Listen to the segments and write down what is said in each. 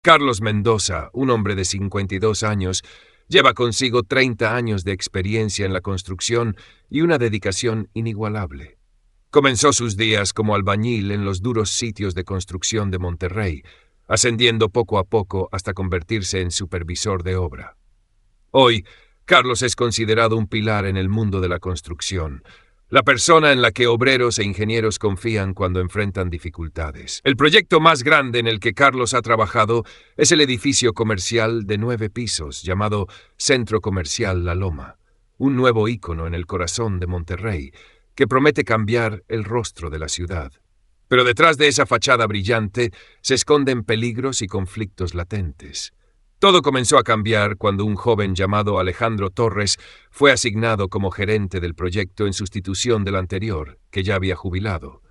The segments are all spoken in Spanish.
Carlos Mendoza, un hombre de 52 años, lleva consigo 30 años de experiencia en la construcción y una dedicación inigualable. Comenzó sus días como albañil en los duros sitios de construcción de Monterrey, ascendiendo poco a poco hasta convertirse en supervisor de obra. Hoy, Carlos es considerado un pilar en el mundo de la construcción, la persona en la que obreros e ingenieros confían cuando enfrentan dificultades. El proyecto más grande en el que Carlos ha trabajado es el edificio comercial de 9 pisos llamado Centro Comercial La Loma, un nuevo ícono en el corazón de Monterrey que promete cambiar el rostro de la ciudad. Pero detrás de esa fachada brillante se esconden peligros y conflictos latentes. Todo comenzó a cambiar cuando un joven llamado Alejandro Torres fue asignado como gerente del proyecto en sustitución del anterior, que ya había jubilado.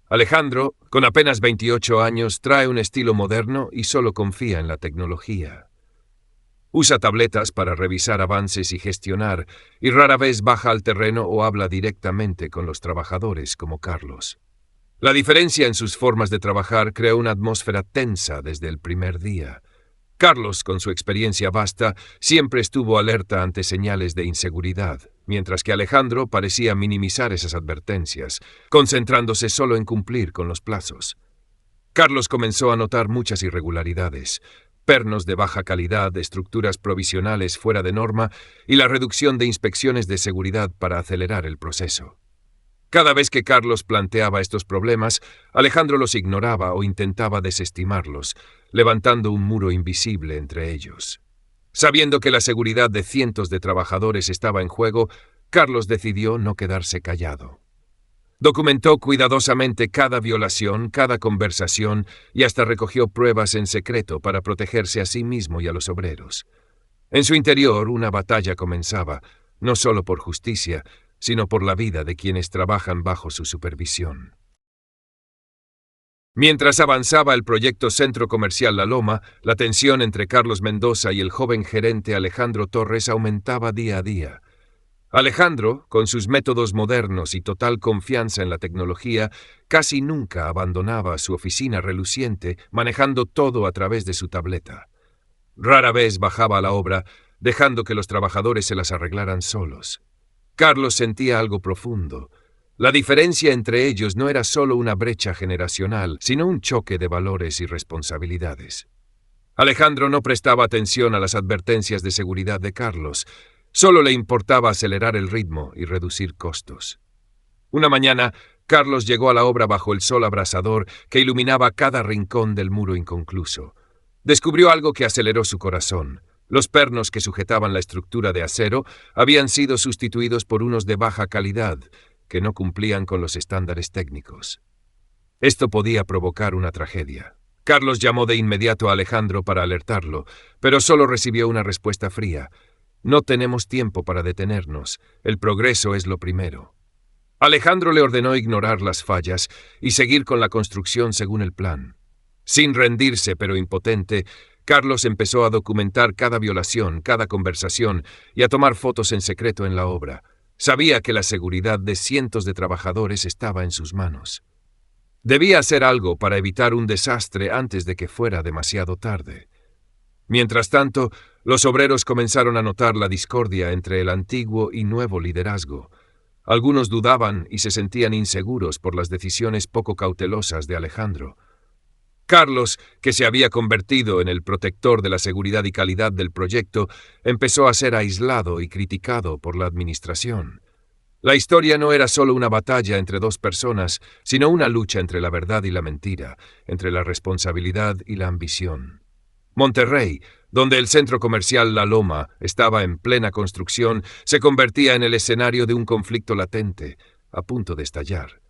Alejandro, con apenas 28 años, trae un estilo moderno y solo confía en la tecnología. Usa tabletas para revisar avances y gestionar, y rara vez baja al terreno o habla directamente con los trabajadores como Carlos. La diferencia en sus formas de trabajar creó una atmósfera tensa desde el primer día. Carlos, con su experiencia vasta, siempre estuvo alerta ante señales de inseguridad, mientras que Alejandro parecía minimizar esas advertencias, concentrándose solo en cumplir con los plazos. Carlos comenzó a notar muchas irregularidades, pernos de baja calidad, estructuras provisionales fuera de norma y la reducción de inspecciones de seguridad para acelerar el proceso. Cada vez que Carlos planteaba estos problemas, Alejandro los ignoraba o intentaba desestimarlos, levantando un muro invisible entre ellos. Sabiendo que la seguridad de cientos de trabajadores estaba en juego, Carlos decidió no quedarse callado. Documentó cuidadosamente cada violación, cada conversación y hasta recogió pruebas en secreto para protegerse a sí mismo y a los obreros. En su interior, una batalla comenzaba, no solo por justicia, sino por la vida de quienes trabajan bajo su supervisión. Mientras avanzaba el proyecto Centro Comercial La Loma, la tensión entre Carlos Mendoza y el joven gerente Alejandro Torres aumentaba día a día. Alejandro, con sus métodos modernos y total confianza en la tecnología, casi nunca abandonaba su oficina reluciente, manejando todo a través de su tableta. Rara vez bajaba a la obra, dejando que los trabajadores se las arreglaran solos. Carlos sentía algo profundo. La diferencia entre ellos no era solo una brecha generacional, sino un choque de valores y responsabilidades. Alejandro no prestaba atención a las advertencias de seguridad de Carlos. Solo le importaba acelerar el ritmo y reducir costos. Una mañana, Carlos llegó a la obra bajo el sol abrasador que iluminaba cada rincón del muro inconcluso. Descubrió algo que aceleró su corazón. Los pernos que sujetaban la estructura de acero habían sido sustituidos por unos de baja calidad, que no cumplían con los estándares técnicos. Esto podía provocar una tragedia. Carlos llamó de inmediato a Alejandro para alertarlo, pero solo recibió una respuesta fría. No tenemos tiempo para detenernos, el progreso es lo primero. Alejandro le ordenó ignorar las fallas y seguir con la construcción según el plan. Sin rendirse, pero impotente, Carlos empezó a documentar cada violación, cada conversación y a tomar fotos en secreto en la obra. Sabía que la seguridad de cientos de trabajadores estaba en sus manos. Debía hacer algo para evitar un desastre antes de que fuera demasiado tarde. Mientras tanto, los obreros comenzaron a notar la discordia entre el antiguo y nuevo liderazgo. Algunos dudaban y se sentían inseguros por las decisiones poco cautelosas de Alejandro. Carlos, que se había convertido en el protector de la seguridad y calidad del proyecto, empezó a ser aislado y criticado por la administración. La historia no era solo una batalla entre dos personas, sino una lucha entre la verdad y la mentira, entre la responsabilidad y la ambición. Monterrey, donde el centro comercial La Loma estaba en plena construcción, se convertía en el escenario de un conflicto latente, a punto de estallar.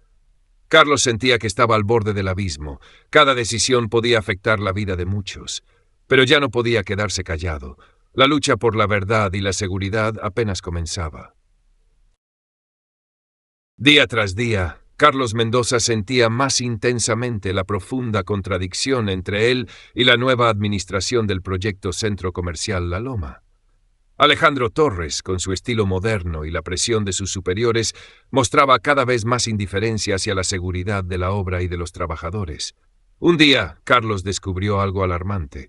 Carlos sentía que estaba al borde del abismo. Cada decisión podía afectar la vida de muchos. Pero ya no podía quedarse callado. La lucha por la verdad y la seguridad apenas comenzaba. Día tras día, Carlos Mendoza sentía más intensamente la profunda contradicción entre él y la nueva administración del proyecto Centro Comercial La Loma. Alejandro Torres, con su estilo moderno y la presión de sus superiores, mostraba cada vez más indiferencia hacia la seguridad de la obra y de los trabajadores. Un día, Carlos descubrió algo alarmante.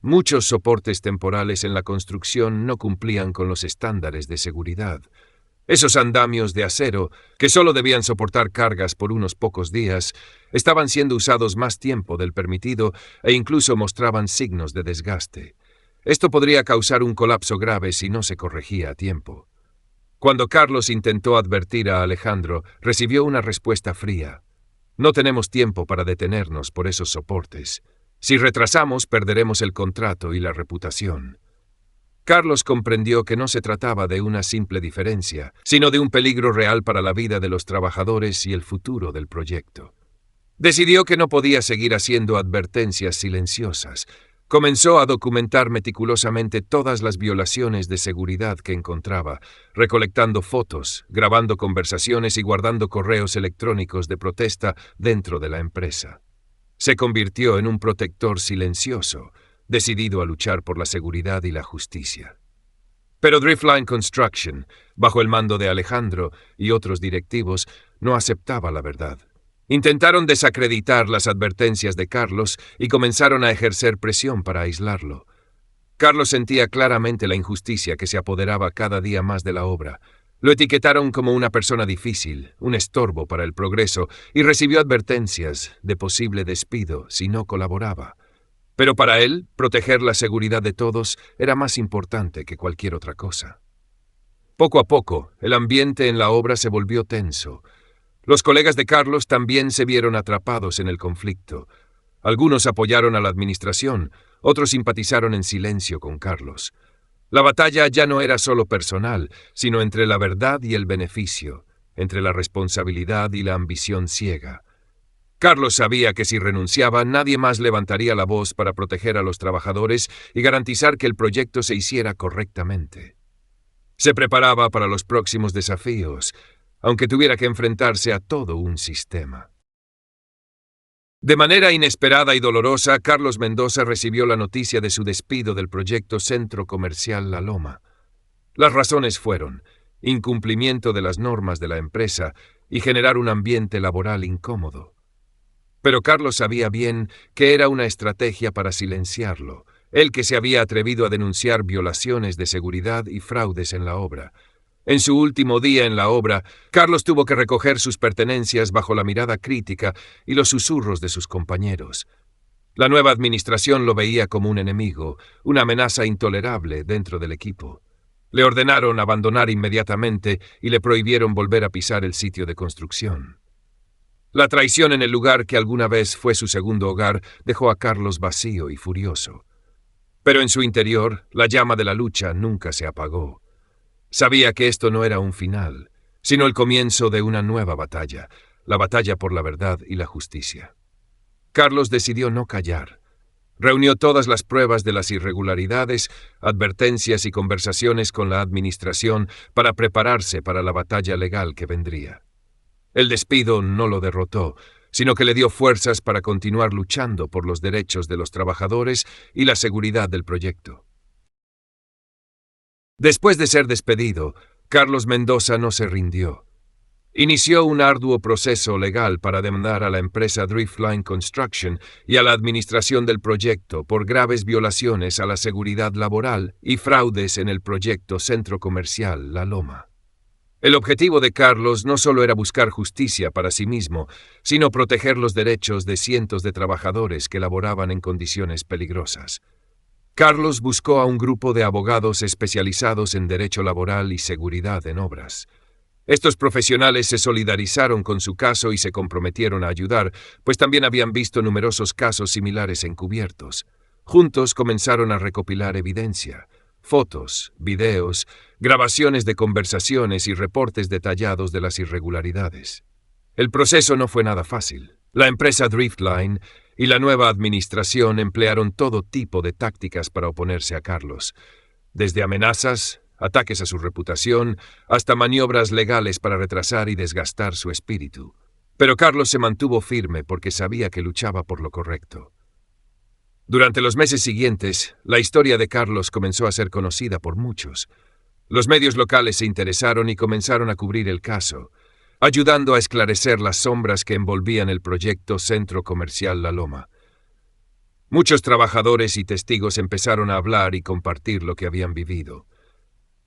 Muchos soportes temporales en la construcción no cumplían con los estándares de seguridad. Esos andamios de acero, que solo debían soportar cargas por unos pocos días, estaban siendo usados más tiempo del permitido e incluso mostraban signos de desgaste. Esto podría causar un colapso grave si no se corregía a tiempo. Cuando Carlos intentó advertir a Alejandro, recibió una respuesta fría. No tenemos tiempo para detenernos por esos soportes. Si retrasamos, perderemos el contrato y la reputación. Carlos comprendió que no se trataba de una simple diferencia, sino de un peligro real para la vida de los trabajadores y el futuro del proyecto. Decidió que no podía seguir haciendo advertencias silenciosas. Comenzó a documentar meticulosamente todas las violaciones de seguridad que encontraba, recolectando fotos, grabando conversaciones y guardando correos electrónicos de protesta dentro de la empresa. Se convirtió en un protector silencioso, decidido a luchar por la seguridad y la justicia. Pero Driftline Construction, bajo el mando de Alejandro y otros directivos, no aceptaba la verdad. Intentaron desacreditar las advertencias de Carlos y comenzaron a ejercer presión para aislarlo. Carlos sentía claramente la injusticia que se apoderaba cada día más de la obra. Lo etiquetaron como una persona difícil, un estorbo para el progreso, y recibió advertencias de posible despido si no colaboraba. Pero para él, proteger la seguridad de todos era más importante que cualquier otra cosa. Poco a poco, el ambiente en la obra se volvió tenso. Los colegas de Carlos también se vieron atrapados en el conflicto. Algunos apoyaron a la administración, otros simpatizaron en silencio con Carlos. La batalla ya no era solo personal, sino entre la verdad y el beneficio, entre la responsabilidad y la ambición ciega. Carlos sabía que si renunciaba, nadie más levantaría la voz para proteger a los trabajadores y garantizar que el proyecto se hiciera correctamente. Se preparaba para los próximos desafíos, aunque tuviera que enfrentarse a todo un sistema. De manera inesperada y dolorosa, Carlos Mendoza recibió la noticia de su despido del proyecto Centro Comercial La Loma. Las razones fueron incumplimiento de las normas de la empresa y generar un ambiente laboral incómodo. Pero Carlos sabía bien que era una estrategia para silenciarlo, él que se había atrevido a denunciar violaciones de seguridad y fraudes en la obra. En su último día en la obra, Carlos tuvo que recoger sus pertenencias bajo la mirada crítica y los susurros de sus compañeros. La nueva administración lo veía como un enemigo, una amenaza intolerable dentro del equipo. Le ordenaron abandonar inmediatamente y le prohibieron volver a pisar el sitio de construcción. La traición en el lugar que alguna vez fue su segundo hogar dejó a Carlos vacío y furioso. Pero en su interior, la llama de la lucha nunca se apagó. Sabía que esto no era un final, sino el comienzo de una nueva batalla, la batalla por la verdad y la justicia. Carlos decidió no callar. Reunió todas las pruebas de las irregularidades, advertencias y conversaciones con la administración para prepararse para la batalla legal que vendría. El despido no lo derrotó, sino que le dio fuerzas para continuar luchando por los derechos de los trabajadores y la seguridad del proyecto. Después de ser despedido, Carlos Mendoza no se rindió. Inició un arduo proceso legal para demandar a la empresa Driftline Construction y a la administración del proyecto por graves violaciones a la seguridad laboral y fraudes en el proyecto Centro Comercial La Loma. El objetivo de Carlos no solo era buscar justicia para sí mismo, sino proteger los derechos de cientos de trabajadores que laboraban en condiciones peligrosas. Carlos buscó a un grupo de abogados especializados en derecho laboral y seguridad en obras. Estos profesionales se solidarizaron con su caso y se comprometieron a ayudar, pues también habían visto numerosos casos similares encubiertos. Juntos comenzaron a recopilar evidencia, fotos, videos, grabaciones de conversaciones y reportes detallados de las irregularidades. El proceso no fue nada fácil. La empresa Driftline y la nueva administración emplearon todo tipo de tácticas para oponerse a Carlos, desde amenazas, ataques a su reputación, hasta maniobras legales para retrasar y desgastar su espíritu. Pero Carlos se mantuvo firme porque sabía que luchaba por lo correcto. Durante los meses siguientes, la historia de Carlos comenzó a ser conocida por muchos. Los medios locales se interesaron y comenzaron a cubrir el caso. ayudando a esclarecer las sombras que envolvían el proyecto Centro Comercial La Loma. Muchos trabajadores y testigos empezaron a hablar y compartir lo que habían vivido.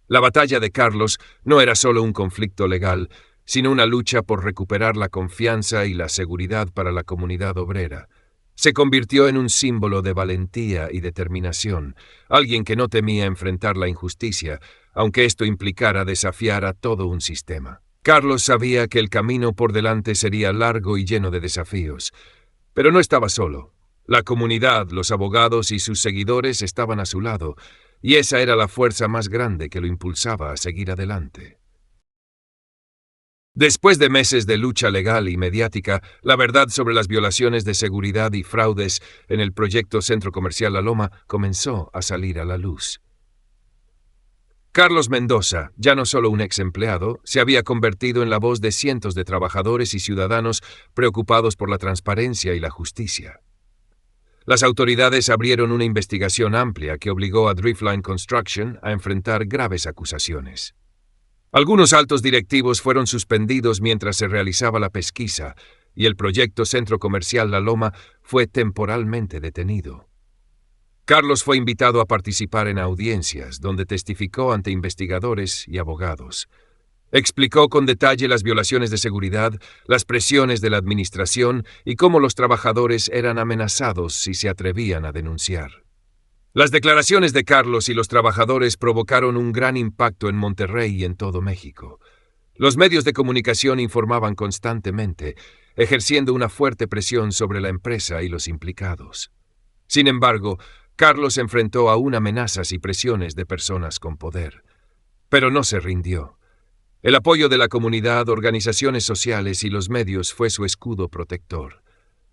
La batalla de Carlos no era solo un conflicto legal, sino una lucha por recuperar la confianza y la seguridad para la comunidad obrera. Se convirtió en un símbolo de valentía y determinación, alguien que no temía enfrentar la injusticia, aunque esto implicara desafiar a todo un sistema. Carlos sabía que el camino por delante sería largo y lleno de desafíos, pero no estaba solo. La comunidad, los abogados y sus seguidores estaban a su lado, y esa era la fuerza más grande que lo impulsaba a seguir adelante. Después de meses de lucha legal y mediática, la verdad sobre las violaciones de seguridad y fraudes en el proyecto Centro Comercial La Loma comenzó a salir a la luz. Carlos Mendoza, ya no solo un ex empleado, se había convertido en la voz de cientos de trabajadores y ciudadanos preocupados por la transparencia y la justicia. Las autoridades abrieron una investigación amplia que obligó a Driftline Construction a enfrentar graves acusaciones. Algunos altos directivos fueron suspendidos mientras se realizaba la pesquisa, y el proyecto Centro Comercial La Loma fue temporalmente detenido. Carlos fue invitado a participar en audiencias, donde testificó ante investigadores y abogados. Explicó con detalle las violaciones de seguridad, las presiones de la administración y cómo los trabajadores eran amenazados si se atrevían a denunciar. Las declaraciones de Carlos y los trabajadores provocaron un gran impacto en Monterrey y en todo México. Los medios de comunicación informaban constantemente, ejerciendo una fuerte presión sobre la empresa y los implicados. Sin embargo, Carlos enfrentó aún amenazas y presiones de personas con poder. Pero no se rindió. El apoyo de la comunidad, organizaciones sociales y los medios fue su escudo protector.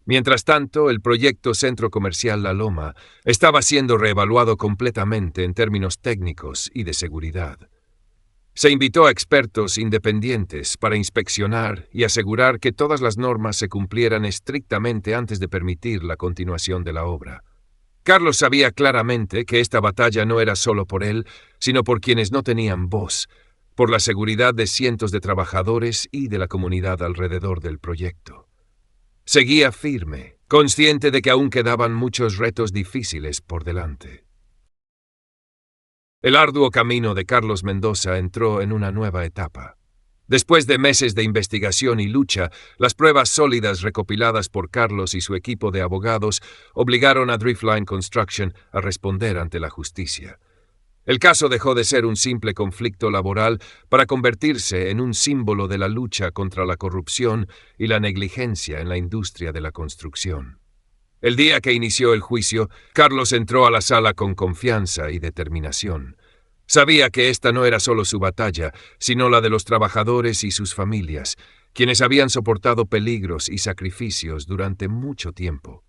Mientras tanto, el proyecto Centro Comercial La Loma estaba siendo reevaluado completamente en términos técnicos y de seguridad. Se invitó a expertos independientes para inspeccionar y asegurar que todas las normas se cumplieran estrictamente antes de permitir la continuación de la obra. Carlos sabía claramente que esta batalla no era solo por él, sino por quienes no tenían voz, por la seguridad de cientos de trabajadores y de la comunidad alrededor del proyecto. Seguía firme, consciente de que aún quedaban muchos retos difíciles por delante. El arduo camino de Carlos Mendoza entró en una nueva etapa. Después de meses de investigación y lucha, las pruebas sólidas recopiladas por Carlos y su equipo de abogados obligaron a Driftline Construction a responder ante la justicia. El caso dejó de ser un simple conflicto laboral para convertirse en un símbolo de la lucha contra la corrupción y la negligencia en la industria de la construcción. El día que inició el juicio, Carlos entró a la sala con confianza y determinación. Sabía que esta no era solo su batalla, sino la de los trabajadores y sus familias, quienes habían soportado peligros y sacrificios durante mucho tiempo.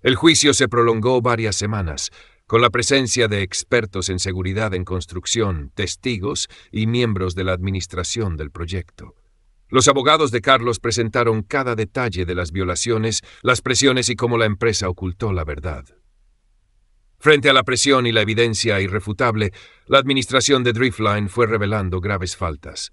El juicio se prolongó varias semanas, con la presencia de expertos en seguridad en construcción, testigos y miembros de la administración del proyecto. Los abogados de Carlos presentaron cada detalle de las violaciones, las presiones y cómo la empresa ocultó la verdad. Frente a la presión y la evidencia irrefutable, la administración de Driftline fue revelando graves faltas.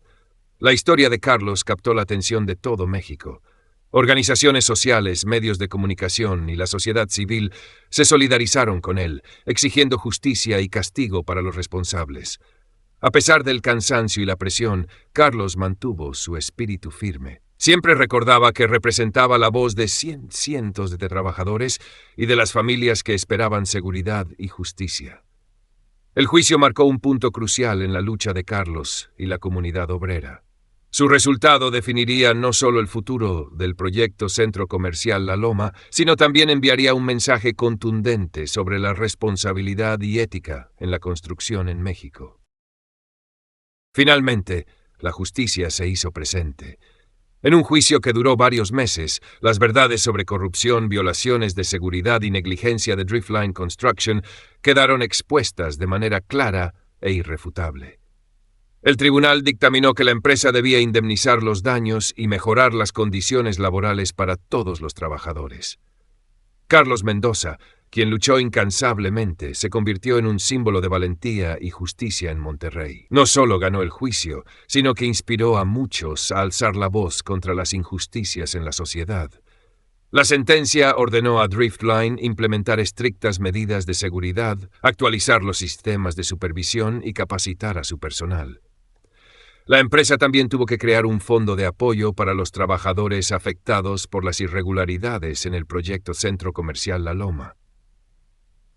La historia de Carlos captó la atención de todo México. Organizaciones sociales, medios de comunicación y la sociedad civil se solidarizaron con él, exigiendo justicia y castigo para los responsables. A pesar del cansancio y la presión, Carlos mantuvo su espíritu firme. Siempre recordaba que representaba la voz de cientos de trabajadores y de las familias que esperaban seguridad y justicia. El juicio marcó un punto crucial en la lucha de Carlos y la comunidad obrera. Su resultado definiría no solo el futuro del proyecto Centro Comercial La Loma, sino también enviaría un mensaje contundente sobre la responsabilidad y ética en la construcción en México. Finalmente, la justicia se hizo presente. En un juicio que duró varios meses, las verdades sobre corrupción, violaciones de seguridad y negligencia de Driftline Construction quedaron expuestas de manera clara e irrefutable. El tribunal dictaminó que la empresa debía indemnizar los daños y mejorar las condiciones laborales para todos los trabajadores. Carlos Mendoza, quien luchó incansablemente, se convirtió en un símbolo de valentía y justicia en Monterrey. No solo ganó el juicio, sino que inspiró a muchos a alzar la voz contra las injusticias en la sociedad. La sentencia ordenó a Driftline implementar estrictas medidas de seguridad, actualizar los sistemas de supervisión y capacitar a su personal. La empresa también tuvo que crear un fondo de apoyo para los trabajadores afectados por las irregularidades en el proyecto Centro Comercial La Loma.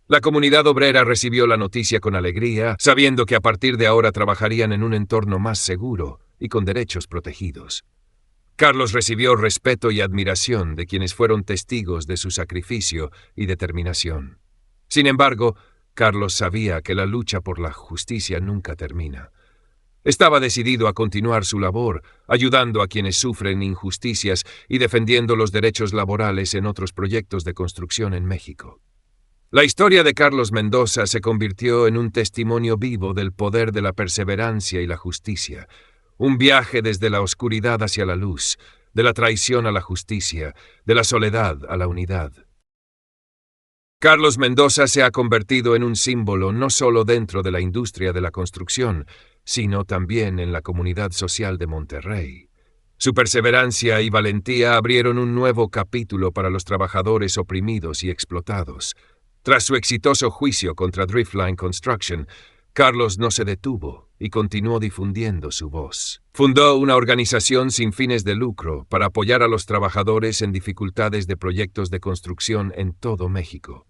La comunidad obrera recibió la noticia con alegría, sabiendo que a partir de ahora trabajarían en un entorno más seguro y con derechos protegidos. Carlos recibió respeto y admiración de quienes fueron testigos de su sacrificio y determinación. Sin embargo, Carlos sabía que la lucha por la justicia nunca termina. Estaba decidido a continuar su labor, ayudando a quienes sufren injusticias y defendiendo los derechos laborales en otros proyectos de construcción en México. La historia de Carlos Mendoza se convirtió en un testimonio vivo del poder de la perseverancia y la justicia, un viaje desde la oscuridad hacia la luz, de la traición a la justicia, de la soledad a la unidad. Carlos Mendoza se ha convertido en un símbolo no solo dentro de la industria de la construcción, sino también en la comunidad social de Monterrey. Su perseverancia y valentía abrieron un nuevo capítulo para los trabajadores oprimidos y explotados. Tras su exitoso juicio contra Driftline Construction, Carlos no se detuvo y continuó difundiendo su voz. Fundó una organización sin fines de lucro para apoyar a los trabajadores en dificultades de proyectos de construcción en todo México.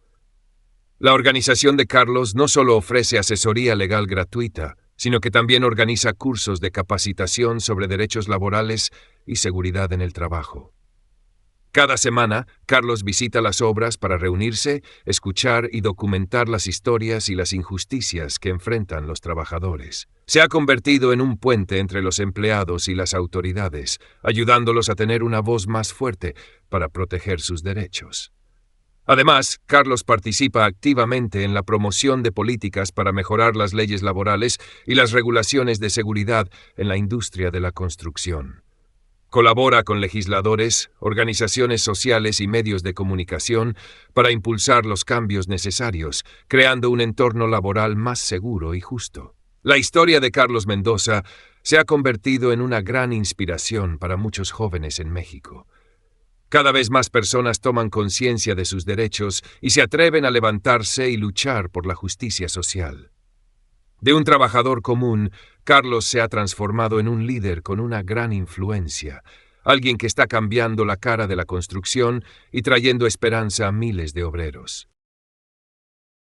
La organización de Carlos no solo ofrece asesoría legal gratuita, sino que también organiza cursos de capacitación sobre derechos laborales y seguridad en el trabajo. Cada semana, Carlos visita las obras para reunirse, escuchar y documentar las historias y las injusticias que enfrentan los trabajadores. Se ha convertido en un puente entre los empleados y las autoridades, ayudándolos a tener una voz más fuerte para proteger sus derechos. Además, Carlos participa activamente en la promoción de políticas para mejorar las leyes laborales y las regulaciones de seguridad en la industria de la construcción. Colabora con legisladores, organizaciones sociales y medios de comunicación para impulsar los cambios necesarios, creando un entorno laboral más seguro y justo. La historia de Carlos Mendoza se ha convertido en una gran inspiración para muchos jóvenes en México. Cada vez más personas toman conciencia de sus derechos y se atreven a levantarse y luchar por la justicia social. De un trabajador común, Carlos se ha transformado en un líder con una gran influencia, alguien que está cambiando la cara de la construcción y trayendo esperanza a miles de obreros.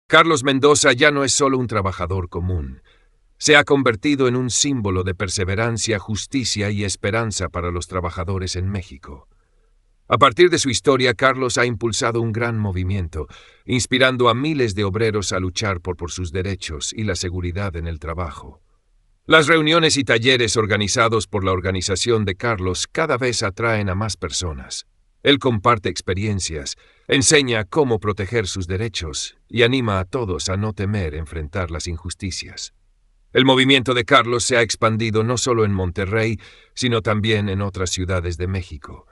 Carlos Mendoza ya no es solo un trabajador común. Se ha convertido en un símbolo de perseverancia, justicia y esperanza para los trabajadores en México. A partir de su historia, Carlos ha impulsado un gran movimiento, inspirando a miles de obreros a luchar por sus derechos y la seguridad en el trabajo. Las reuniones y talleres organizados por la organización de Carlos cada vez atraen a más personas. Él comparte experiencias, enseña cómo proteger sus derechos y anima a todos a no temer enfrentar las injusticias. El movimiento de Carlos se ha expandido no solo en Monterrey, sino también en otras ciudades de México.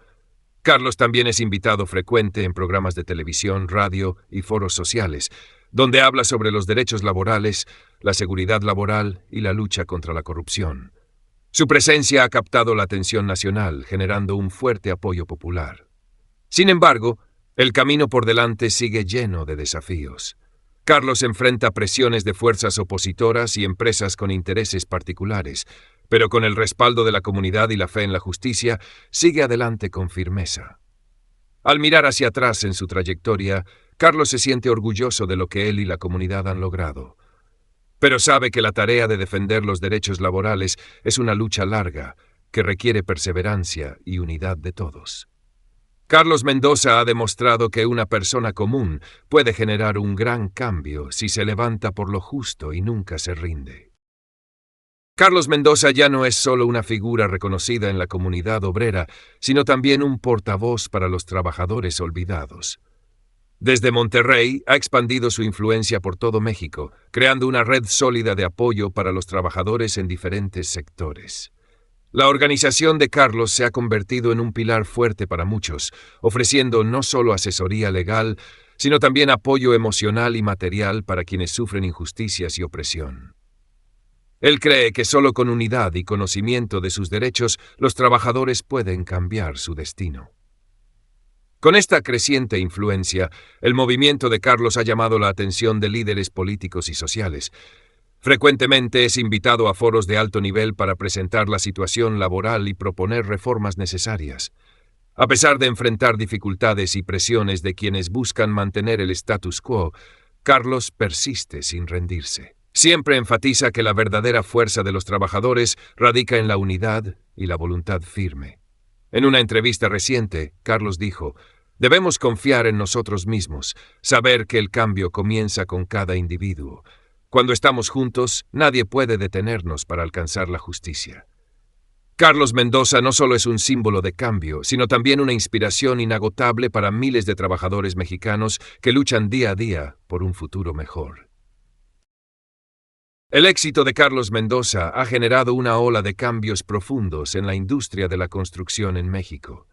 Carlos también es invitado frecuente en programas de televisión, radio y foros sociales, donde habla sobre los derechos laborales, la seguridad laboral y la lucha contra la corrupción. Su presencia ha captado la atención nacional, generando un fuerte apoyo popular. Sin embargo, el camino por delante sigue lleno de desafíos. Carlos enfrenta presiones de fuerzas opositoras y empresas con intereses particulares, pero con el respaldo de la comunidad y la fe en la justicia, sigue adelante con firmeza. Al mirar hacia atrás en su trayectoria, Carlos se siente orgulloso de lo que él y la comunidad han logrado. Pero sabe que la tarea de defender los derechos laborales es una lucha larga, que requiere perseverancia y unidad de todos. Carlos Mendoza ha demostrado que una persona común puede generar un gran cambio si se levanta por lo justo y nunca se rinde. Carlos Mendoza ya no es solo una figura reconocida en la comunidad obrera, sino también un portavoz para los trabajadores olvidados. Desde Monterrey ha expandido su influencia por todo México, creando una red sólida de apoyo para los trabajadores en diferentes sectores. La organización de Carlos se ha convertido en un pilar fuerte para muchos, ofreciendo no solo asesoría legal, sino también apoyo emocional y material para quienes sufren injusticias y opresión. Él cree que solo con unidad y conocimiento de sus derechos los trabajadores pueden cambiar su destino. Con esta creciente influencia, el movimiento de Carlos ha llamado la atención de líderes políticos y sociales. Frecuentemente es invitado a foros de alto nivel para presentar la situación laboral y proponer reformas necesarias. A pesar de enfrentar dificultades y presiones de quienes buscan mantener el status quo, Carlos persiste sin rendirse. Siempre enfatiza que la verdadera fuerza de los trabajadores radica en la unidad y la voluntad firme. En una entrevista reciente, Carlos dijo: «Debemos confiar en nosotros mismos, saber que el cambio comienza con cada individuo. Cuando estamos juntos, nadie puede detenernos para alcanzar la justicia». Carlos Mendoza no solo es un símbolo de cambio, sino también una inspiración inagotable para miles de trabajadores mexicanos que luchan día a día por un futuro mejor. El éxito de Carlos Mendoza ha generado una ola de cambios profundos en la industria de la construcción en México.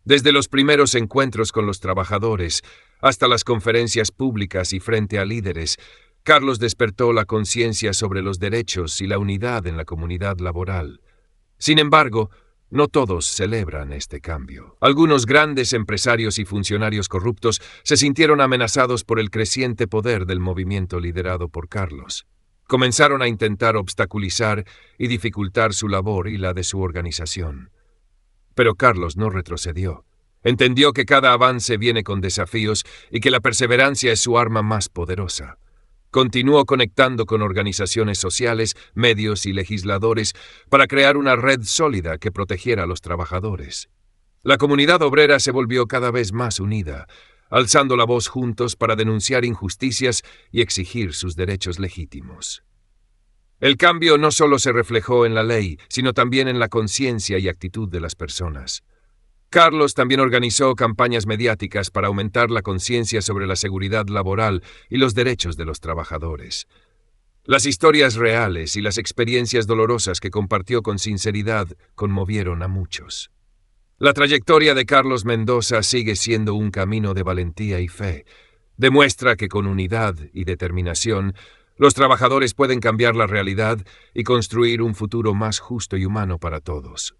Desde los primeros encuentros con los trabajadores hasta las conferencias públicas y frente a líderes, Carlos despertó la conciencia sobre los derechos y la unidad en la comunidad laboral. Sin embargo, no todos celebran este cambio. Algunos grandes empresarios y funcionarios corruptos se sintieron amenazados por el creciente poder del movimiento liderado por Carlos. Comenzaron a intentar obstaculizar y dificultar su labor y la de su organización. Pero Carlos no retrocedió. Entendió que cada avance viene con desafíos y que la perseverancia es su arma más poderosa. Continuó conectando con organizaciones sociales, medios y legisladores para crear una red sólida que protegiera a los trabajadores. La comunidad obrera se volvió cada vez más unida, alzando la voz juntos para denunciar injusticias y exigir sus derechos legítimos. El cambio no solo se reflejó en la ley, sino también en la conciencia y actitud de las personas. Carlos también organizó campañas mediáticas para aumentar la conciencia sobre la seguridad laboral y los derechos de los trabajadores. Las historias reales y las experiencias dolorosas que compartió con sinceridad conmovieron a muchos. La trayectoria de Carlos Mendoza sigue siendo un camino de valentía y fe. Demuestra que con unidad y determinación, los trabajadores pueden cambiar la realidad y construir un futuro más justo y humano para todos.